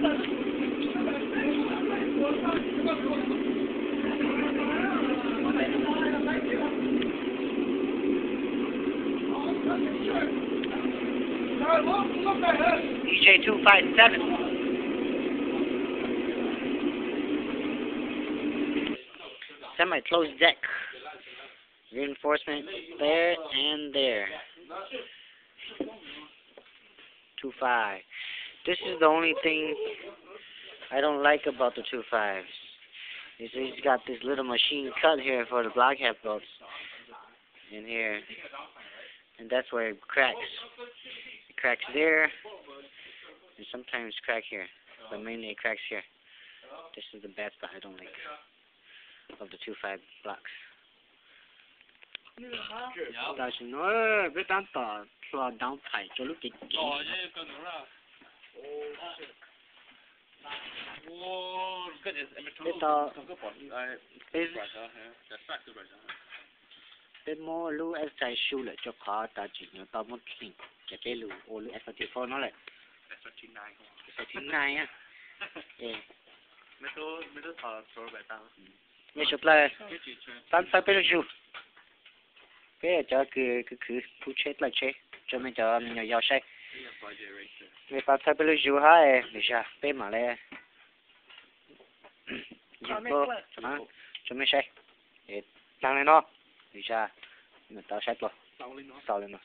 EJ 257. Semi-closed deck. Reinforcement there and there. 2.5. This is the only thing I don't like about the 2.5s. Is he's got this little machine cut here for the block head bolts in here, and that's where it cracks. It cracks there, and sometimes crack here, but mainly it cracks here. This is the bad spot I don't like of the 2.5 blocks. Tại sao nó biết tán tỏ cho đóng phải cho lúc kịch kỹ. Biết tao biết mua lưu STi shoe lại cho khó ta chỉ nhớ tao muốn khỉnh cái bé lưu ô lưu STi4 nó lại STi9 á. mấy đứa thọ số bài tao mấy chụp lại tán sai bé lưu cái cho cứ thu chết lại chết cho mình cho mình nhỏ say người ta sai bé lưu hai bây giờ bé mà lại cho mình say tăng lên nó bây giờ người ta say rồi sau lên nó